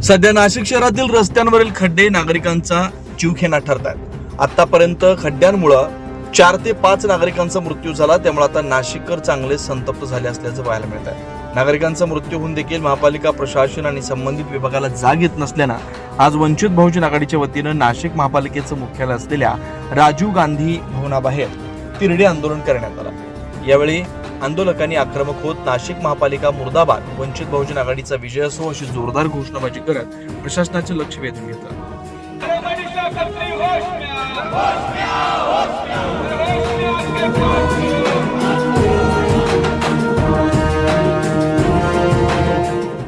सध्या नाशिक शहरातील रस्त्यांवरील खड्डे नागरिकांचा जीवघेणा ठरत आहेत। आतापर्यंत खड्ड्यांमुळे 4 ते 5 नागरिकांचा मृत्यू झाला, त्यामुळे आता नाशिककर चांगले संतप्त झाले असल्याचं पाहायला मिळत आहे। नागरिकांचा मृत्यू होऊन देखील महापालिका प्रशासन आणि संबंधित विभागाला जाग येत नसल्यानं आज वंचित बहुजन आघाडीच्या वतीनं नाशिक महापालिकेचं मुख्यालय असलेल्या राजीव गांधी भवनाबाहेर तिरडे आंदोलन करण्यात आलं। यावेळी आंदोलकांनी आक्रमक होत नाशिक महापालिका मुर्दाबाद, वंचित बहुजन आघाडीचा विजय असो अशी जोरदार घोषणाबाजी करत प्रशासनाचे लक्ष वेधून घेतलं।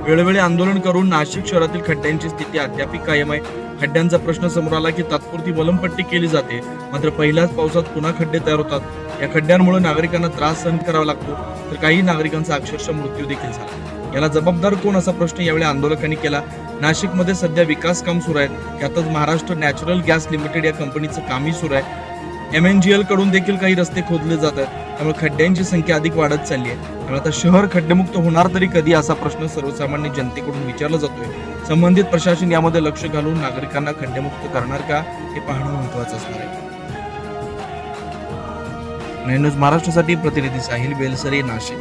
वेळोवेळी आंदोलन करून नाशिक शहरातील खड्ड्यांची स्थिती अद्याप कायम आहे। खड्ड्यांचा प्रश्न समोर आला की तात्पुरती वलमपट्टी केली जाते, मात्र पहिल्याच पावसात पुन्हा खड्डे तयार होतात। या खड्ड्यांमुळे नागरिकांना त्रास सहन करावा लागतो, तर काही नागरिकांचा अक्षरशः मृत्यू देखील झाला। याला जबाबदार कोण असा प्रश्न यावेळी आंदोलकांनी केला। नाशिकमध्ये सध्या विकास काम सुरू आहे, यातच महाराष्ट्र नॅचरल गॅस लिमिटेड या कंपनीचं कामही सुरू आहे। MNGL कडून देखील काही रस्ते खोदले जात आहेत, त्यामुळे खड्ड्यांची संख्या अधिक वाढत चालली आहे। त्यामुळे आता शहर खड्डेमुक्त होणार तरी कधी असा प्रश्न सर्वसामान्य जनतेकडून विचारला जातोय। संबंधित प्रशासन यामध्ये लक्ष घालून नागरिकांना खड्डेमुक्त करणार का हे पाहणं महत्त्वाचं असणार आहे। न्यूज महाराष्ट्रासाठी प्रतिनिधी साहिल बेलसरे, नाशिक।